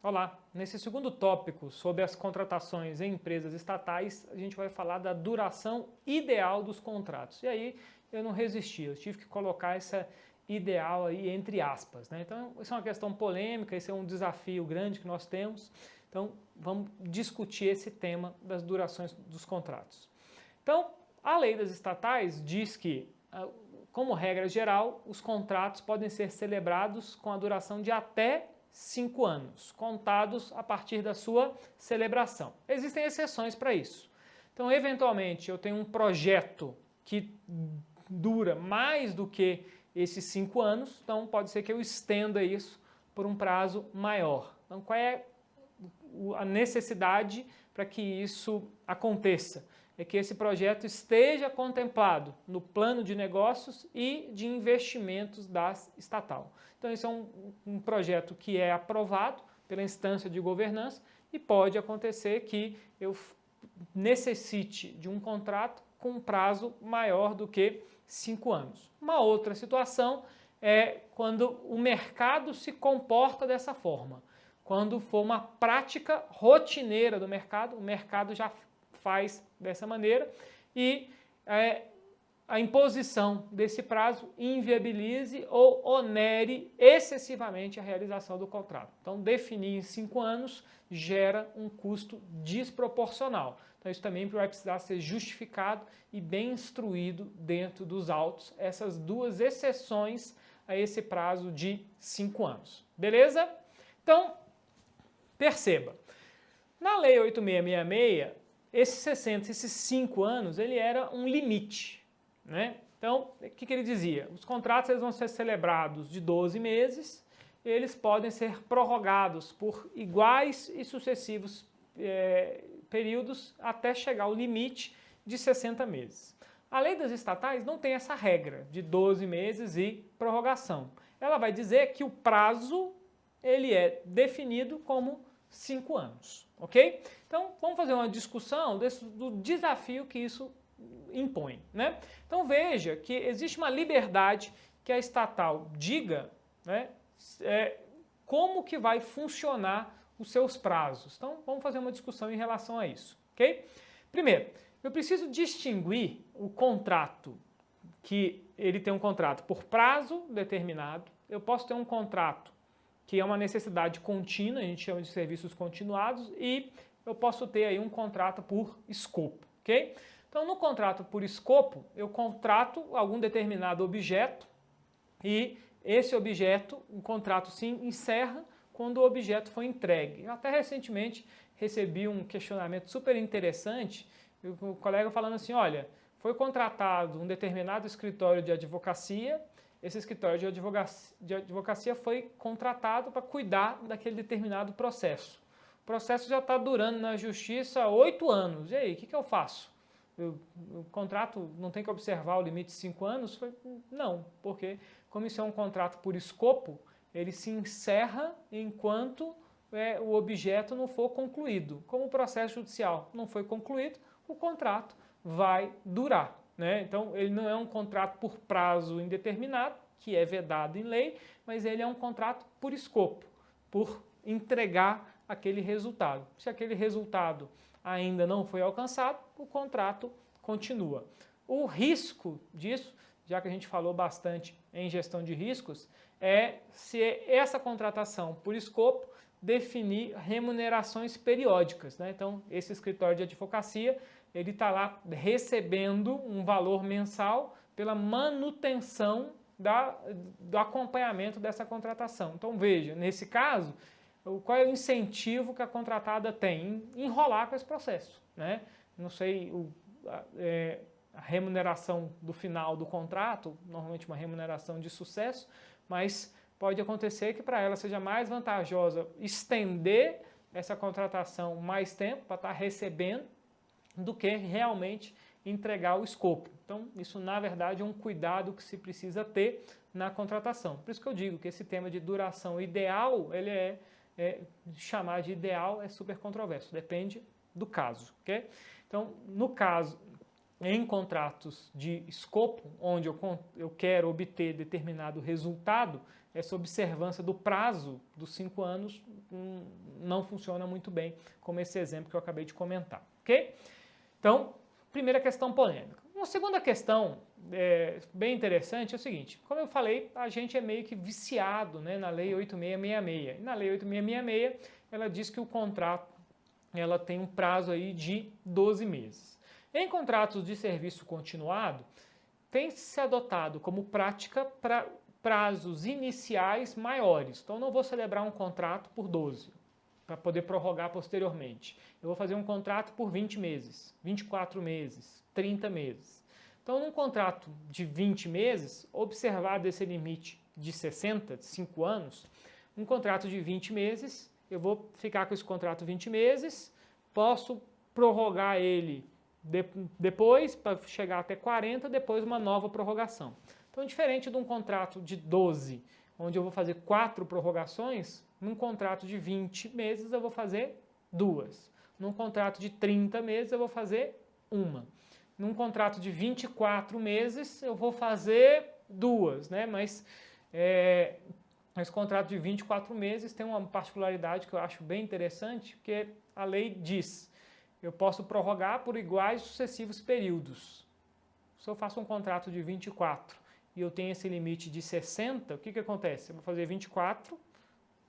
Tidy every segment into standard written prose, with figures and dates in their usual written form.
Olá, nesse segundo tópico sobre as contratações em empresas estatais, a gente vai falar da duração ideal dos contratos. E aí eu não resisti, eu tive que colocar essa ideal aí entre aspas, né? Então isso é uma questão polêmica, esse é um desafio grande que nós temos, então vamos discutir esse tema das durações dos contratos. Então, a lei das estatais diz que, como regra geral, os contratos podem ser celebrados com a duração de até 5 anos, contados a partir da sua celebração. Existem exceções para isso. Então, eventualmente, eu tenho um projeto que dura mais do que esses 5 anos, então pode ser que eu estenda isso por um prazo maior. Então, qual é a necessidade para que isso aconteça? É que esse projeto esteja contemplado no plano de negócios e de investimentos da estatal. Então, esse é um projeto que é aprovado pela instância de governança e pode acontecer que eu necessite de um contrato com um prazo maior do que 5 anos. Uma outra situação é quando o mercado se comporta dessa forma. Quando for uma prática rotineira do mercado, o mercado já faz dessa maneira e a imposição desse prazo inviabilize ou onere excessivamente a realização do contrato. Então, definir em 5 anos gera um custo desproporcional. Então, isso também vai precisar ser justificado e bem instruído dentro dos autos, essas duas exceções a esse prazo de 5 anos. Beleza? Então, perceba, na Lei 8666, esses 5 anos, ele era um limite, né? Então, o que ele dizia? Os contratos eles vão ser celebrados de 12 meses, eles podem ser prorrogados por iguais e sucessivos períodos até chegar ao limite de 60 meses. A lei das estatais não tem essa regra de 12 meses e prorrogação. Ela vai dizer que o prazo ele é definido como 5 anos, ok? Então, vamos fazer uma discussão do desafio que isso impõe, né? Então, veja que existe uma liberdade que a estatal diga, né, como que vai funcionar os seus prazos. Então, vamos fazer uma discussão em relação a isso, ok? Primeiro, eu preciso distinguir o contrato, que ele tem um contrato por prazo determinado, eu posso ter um contrato que é uma necessidade contínua, a gente chama de serviços continuados, e eu posso ter aí um contrato por escopo, ok? Então, no contrato por escopo, eu contrato algum determinado objeto e esse objeto, o contrato se encerra quando o objeto foi entregue. Eu até recentemente recebi um questionamento super interessante, o colega falando assim, olha, foi contratado um determinado escritório de advocacia, esse escritório de advocacia foi contratado para cuidar daquele determinado processo. O processo já está durando na justiça há 8 anos. E aí, o que eu faço? O contrato não tem que observar o limite de 5 anos? Não, porque como isso é um contrato por escopo, ele se encerra enquanto o objeto não for concluído. Como o processo judicial não foi concluído, o contrato vai durar, né? Então, ele não é um contrato por prazo indeterminado, que é vedado em lei, mas ele é um contrato por escopo, por entregar aquele resultado. Se aquele resultado ainda não foi alcançado, o contrato continua. O risco disso, já que a gente falou bastante em gestão de riscos, é se essa contratação por escopo definir remunerações periódicas, né? Então, esse escritório de advocacia, ele está lá recebendo um valor mensal pela manutenção do acompanhamento dessa contratação. Então, veja, nesse caso, qual é o incentivo que a contratada tem? Enrolar com esse processo, né? Não sei, a remuneração do final do contrato, normalmente uma remuneração de sucesso, mas pode acontecer que para ela seja mais vantajosa estender essa contratação mais tempo para estar recebendo do que realmente entregar o escopo. Então, isso na verdade é um cuidado que se precisa ter na contratação. Por isso que eu digo que esse tema de duração ideal, ele chamar de ideal é super controverso, depende do caso, ok? Então, no caso, em contratos de escopo, onde eu quero obter determinado resultado, essa observância do prazo dos 5 anos não funciona muito bem, como esse exemplo que eu acabei de comentar, ok? Então, primeira questão polêmica. Uma segunda questão bem interessante é o seguinte, como eu falei, a gente é meio que viciado, né, na Lei 8666. E na Lei 8666, ela diz que o contrato ela tem um prazo aí de 12 meses. Em contratos de serviço continuado, tem se adotado como prática para prazos iniciais maiores. Então, não vou celebrar um contrato por 12, para poder prorrogar posteriormente. Eu vou fazer um contrato por 20 meses, 24 meses, 30 meses. Então, num contrato de 20 meses, observado esse limite de 60, de 5 anos, um contrato de 20 meses, eu vou ficar com esse contrato 20 meses, posso prorrogar ele depois, para chegar até 40, depois uma nova prorrogação. Então, diferente de um contrato de 12, onde eu vou fazer 4 prorrogações, num contrato de 20 meses eu vou fazer 2. Num contrato de 30 meses eu vou fazer 1. Num contrato de 24 meses eu vou fazer 2, né? Mas esse contrato de 24 meses tem uma particularidade que eu acho bem interessante, porque a lei diz: eu posso prorrogar por iguais sucessivos períodos. Se eu faço um contrato de 24 e eu tenho esse limite de 60, o que acontece? Eu vou fazer 24,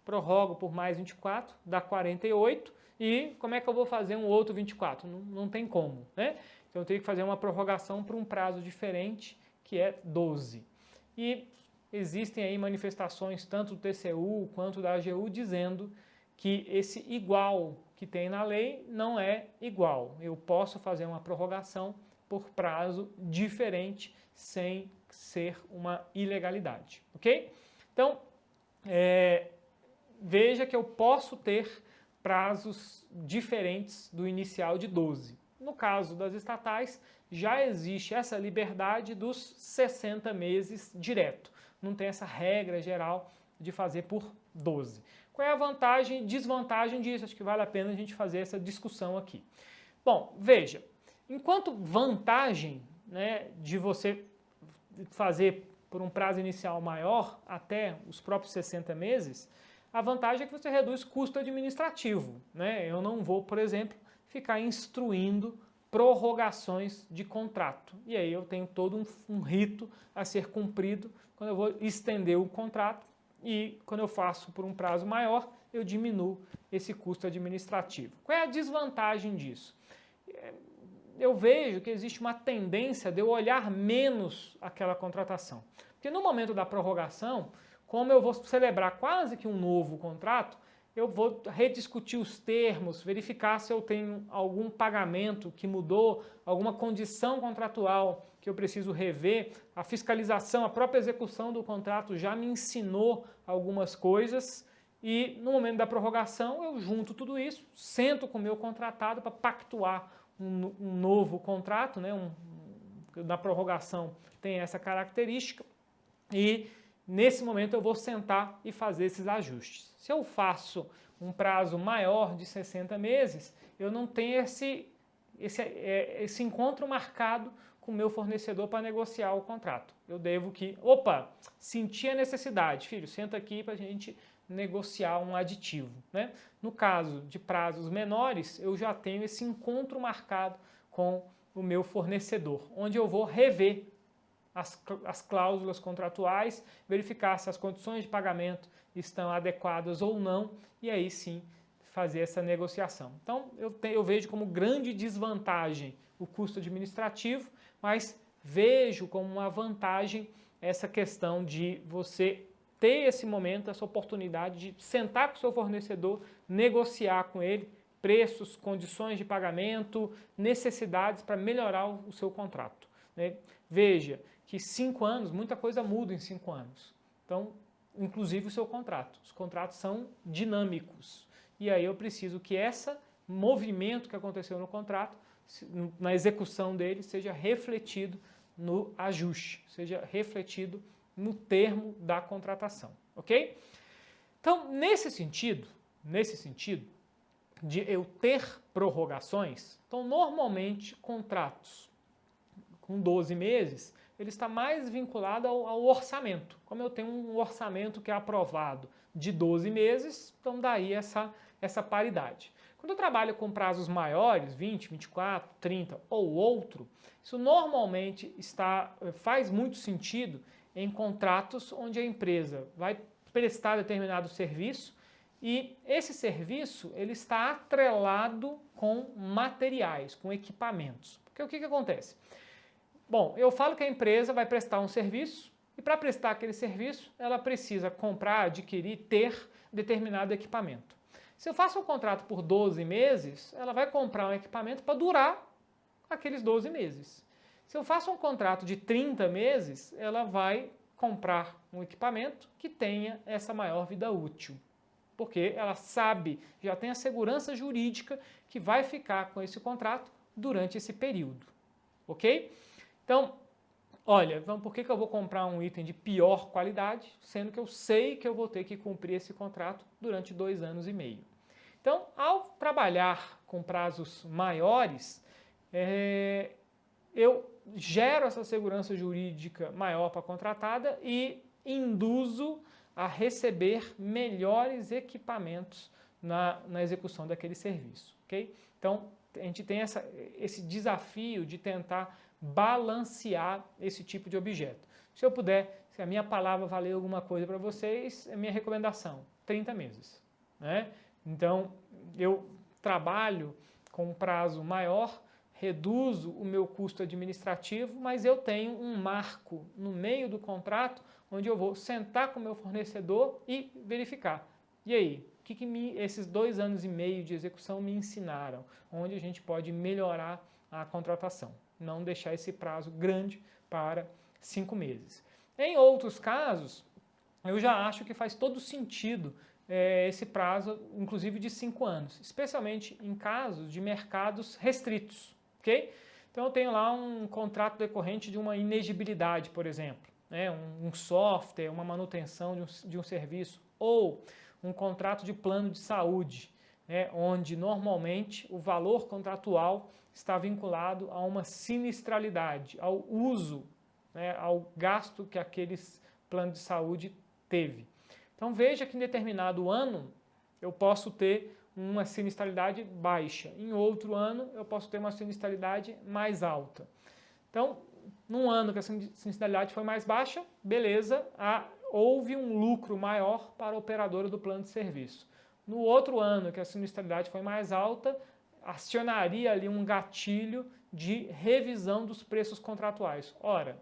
prorrogo por mais 24, dá 48, e como é que eu vou fazer um outro 24? Não tem como, né? Então eu tenho que fazer uma prorrogação por um prazo diferente, que é 12. E existem aí manifestações tanto do TCU quanto da AGU dizendo que esse igual que tem na lei não é igual. Eu posso fazer uma prorrogação por prazo diferente sem ser uma ilegalidade, ok? Então, veja que eu posso ter prazos diferentes do inicial de 12. No caso das estatais, já existe essa liberdade dos 60 meses direto. Não tem essa regra geral de fazer por 12. Qual é a vantagem e desvantagem disso? Acho que vale a pena a gente fazer essa discussão aqui. Bom, veja, enquanto vantagem, né, de você fazer por um prazo inicial maior, até os próprios 60 meses, a vantagem é que você reduz custo administrativo, né? Eu não vou, por exemplo, ficar instruindo prorrogações de contrato. E aí eu tenho todo um rito a ser cumprido quando eu vou estender o contrato, e quando eu faço por um prazo maior, eu diminuo esse custo administrativo. Qual é a desvantagem disso? Eu vejo que existe uma tendência de eu olhar menos aquela contratação. Porque no momento da prorrogação, como eu vou celebrar quase que um novo contrato, eu vou rediscutir os termos, verificar se eu tenho algum pagamento que mudou, alguma condição contratual que eu preciso rever. A fiscalização, a própria execução do contrato já me ensinou algumas coisas, e no momento da prorrogação eu junto tudo isso, sento com o meu contratado para pactuar um novo contrato, né? Na prorrogação tem essa característica, e nesse momento eu vou sentar e fazer esses ajustes. Se eu faço um prazo maior de 60 meses, eu não tenho esse encontro marcado com o meu fornecedor para negociar o contrato. Eu devo sentir a necessidade, filho, senta aqui para a gente negociar um aditivo, né? No caso de prazos menores, eu já tenho esse encontro marcado com o meu fornecedor, onde eu vou rever as cláusulas contratuais, verificar se as condições de pagamento estão adequadas ou não, e aí sim fazer essa negociação. Então, eu vejo como grande desvantagem o custo administrativo, mas vejo como uma vantagem essa questão de você ter esse momento, essa oportunidade de sentar com o seu fornecedor, negociar com ele preços, condições de pagamento, necessidades para melhorar o seu contrato, né? Veja que 5 anos, muita coisa muda em 5 anos. Então, inclusive o seu contrato. Os contratos são dinâmicos. E aí eu preciso que esse movimento que aconteceu no contrato, na execução dele, seja refletido no ajuste, seja refletido no termo da contratação, ok? Então, nesse sentido de eu ter prorrogações, então normalmente contratos com 12 meses, ele está mais vinculado ao orçamento. Como eu tenho um orçamento que é aprovado de 12 meses, então daí essa essa paridade. Quando eu trabalho com prazos maiores, 20, 24, 30 ou outro, isso normalmente faz muito sentido em contratos onde a empresa vai prestar determinado serviço e esse serviço ele está atrelado com materiais, com equipamentos. Porque o que acontece? Bom, eu falo que a empresa vai prestar um serviço e para prestar aquele serviço ela precisa comprar, adquirir, ter determinado equipamento. Se eu faço um contrato por 12 meses, ela vai comprar um equipamento para durar aqueles 12 meses. Se eu faço um contrato de 30 meses, ela vai comprar um equipamento que tenha essa maior vida útil. Porque ela sabe, já tem a segurança jurídica que vai ficar com esse contrato durante esse período. Ok? Então, olha, por que eu vou comprar um item de pior qualidade, sendo que eu sei que eu vou ter que cumprir esse contrato durante 2 anos e meio? Então, ao trabalhar com prazos maiores, eu gero essa segurança jurídica maior para a contratada e induzo a receber melhores equipamentos na execução daquele serviço. Okay? Então, a gente tem esse desafio de tentar balancear esse tipo de objeto. Se eu puder, se a minha palavra valer alguma coisa para vocês, é minha recomendação, 30 meses. Né? Então, eu trabalho com um prazo maior, reduzo o meu custo administrativo, mas eu tenho um marco no meio do contrato onde eu vou sentar com o meu fornecedor e verificar. E aí, o que esses 2 anos e meio de execução me ensinaram? Onde a gente pode melhorar a contratação, não deixar esse prazo grande para 5 meses. Em outros casos, eu já acho que faz todo sentido esse prazo, inclusive de 5 anos, especialmente em casos de mercados restritos. Okay? Então eu tenho lá um contrato decorrente de uma inegibilidade, por exemplo, né? um software, uma manutenção de um serviço, ou um contrato de plano de saúde, né? Onde normalmente o valor contratual está vinculado a uma sinistralidade, ao uso, né? Ao gasto que aqueles planos de saúde teve. Então veja que em determinado ano eu posso ter uma sinistralidade baixa, em outro ano eu posso ter uma sinistralidade mais alta. Então, num ano que a sinistralidade foi mais baixa, beleza, houve um lucro maior para a operadora do plano de serviço. No outro ano que a sinistralidade foi mais alta, acionaria ali um gatilho de revisão dos preços contratuais. Ora,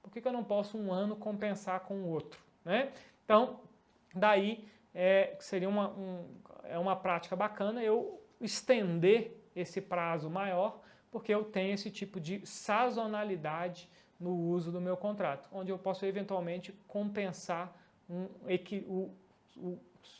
por que eu não posso um ano compensar com o outro? Né? Então, daí seria uma prática bacana eu estender esse prazo maior, porque eu tenho esse tipo de sazonalidade no uso do meu contrato, onde eu posso eventualmente compensar o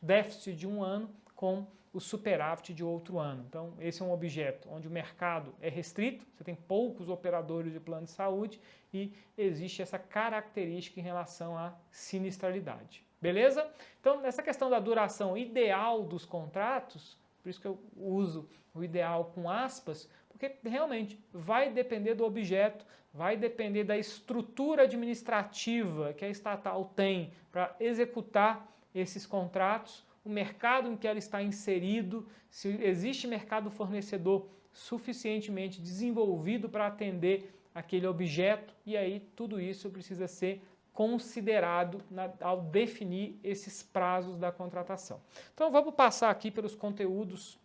déficit de um ano com o superávit de outro ano. Então, esse é um objeto onde o mercado é restrito, você tem poucos operadores de plano de saúde e existe essa característica em relação à sinistralidade. Beleza? Então, nessa questão da duração ideal dos contratos, por isso que eu uso o ideal com aspas, porque realmente vai depender do objeto, vai depender da estrutura administrativa que a estatal tem para executar esses contratos, o mercado em que ela está inserido, se existe mercado fornecedor suficientemente desenvolvido para atender aquele objeto, e aí tudo isso precisa ser considerado ao definir esses prazos da contratação. Então vamos passar aqui pelos conteúdos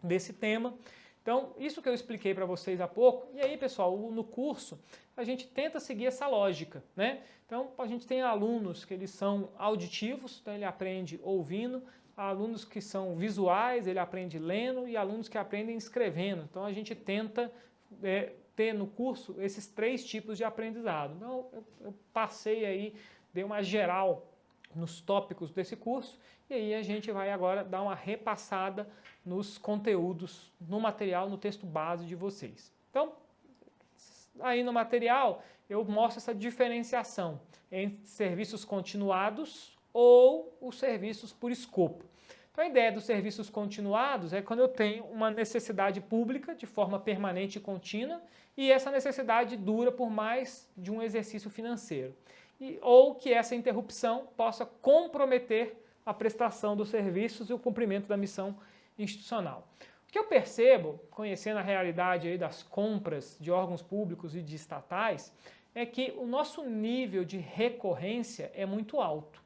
desse tema. Então, isso que eu expliquei para vocês há pouco, e aí, pessoal, no curso a gente tenta seguir essa lógica, né? Então, a gente tem alunos que eles são auditivos, então ele aprende ouvindo, alunos que são visuais, ele aprende lendo, e alunos que aprendem escrevendo. Então, a gente tenta ter no curso esses 3 tipos de aprendizado. Então, eu passei aí, dei uma geral nos tópicos desse curso, e aí a gente vai agora dar uma repassada nos conteúdos, no material, no texto base de vocês. Então, aí no material, eu mostro essa diferenciação entre serviços continuados ou os serviços por escopo. Então, a ideia dos serviços continuados é quando eu tenho uma necessidade pública de forma permanente e contínua e essa necessidade dura por mais de um exercício financeiro. Ou que essa interrupção possa comprometer a prestação dos serviços e o cumprimento da missão institucional. O que eu percebo, conhecendo a realidade aí das compras de órgãos públicos e de estatais, é que o nosso nível de recorrência é muito alto.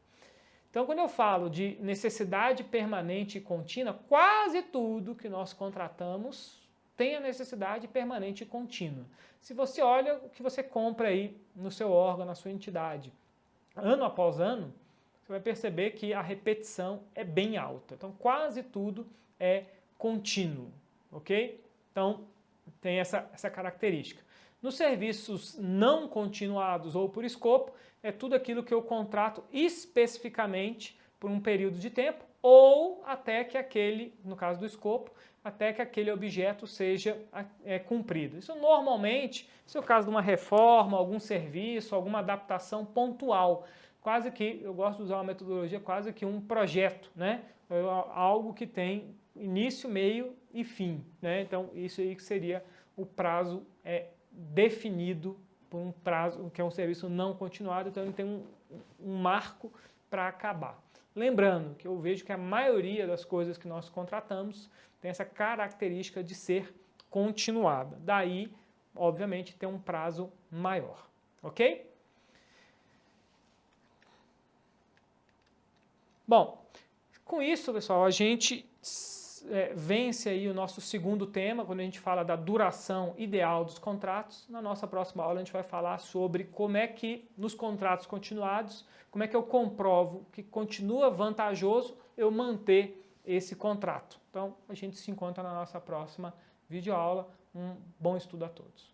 Então, quando eu falo de necessidade permanente e contínua, quase tudo que nós contratamos tem a necessidade permanente e contínua. Se você olha o que você compra aí no seu órgão, na sua entidade, ano após ano, você vai perceber que a repetição é bem alta. Então, quase tudo é contínuo, ok? Então, tem essa característica. Nos serviços não continuados ou por escopo, é tudo aquilo que eu contrato especificamente por um período de tempo ou até que aquele, no caso do escopo, até que aquele objeto seja cumprido. Isso normalmente, se é o caso de uma reforma, algum serviço, alguma adaptação pontual, quase que, eu gosto de usar uma metodologia, quase que um projeto, né? Algo que tem início, meio e fim, né? Então, isso aí que seria o prazo definido por um prazo, que é um serviço não continuado, então ele tem um marco para acabar. Lembrando que eu vejo que a maioria das coisas que nós contratamos tem essa característica de ser continuada. Daí, obviamente, tem um prazo maior, ok? Bom, com isso, pessoal, a gente vence aí o nosso segundo tema, quando a gente fala da duração ideal dos contratos. Na nossa próxima aula a gente vai falar sobre como é que, nos contratos continuados, como é que eu comprovo que continua vantajoso eu manter esse contrato. Então, a gente se encontra na nossa próxima videoaula. Um bom estudo a todos.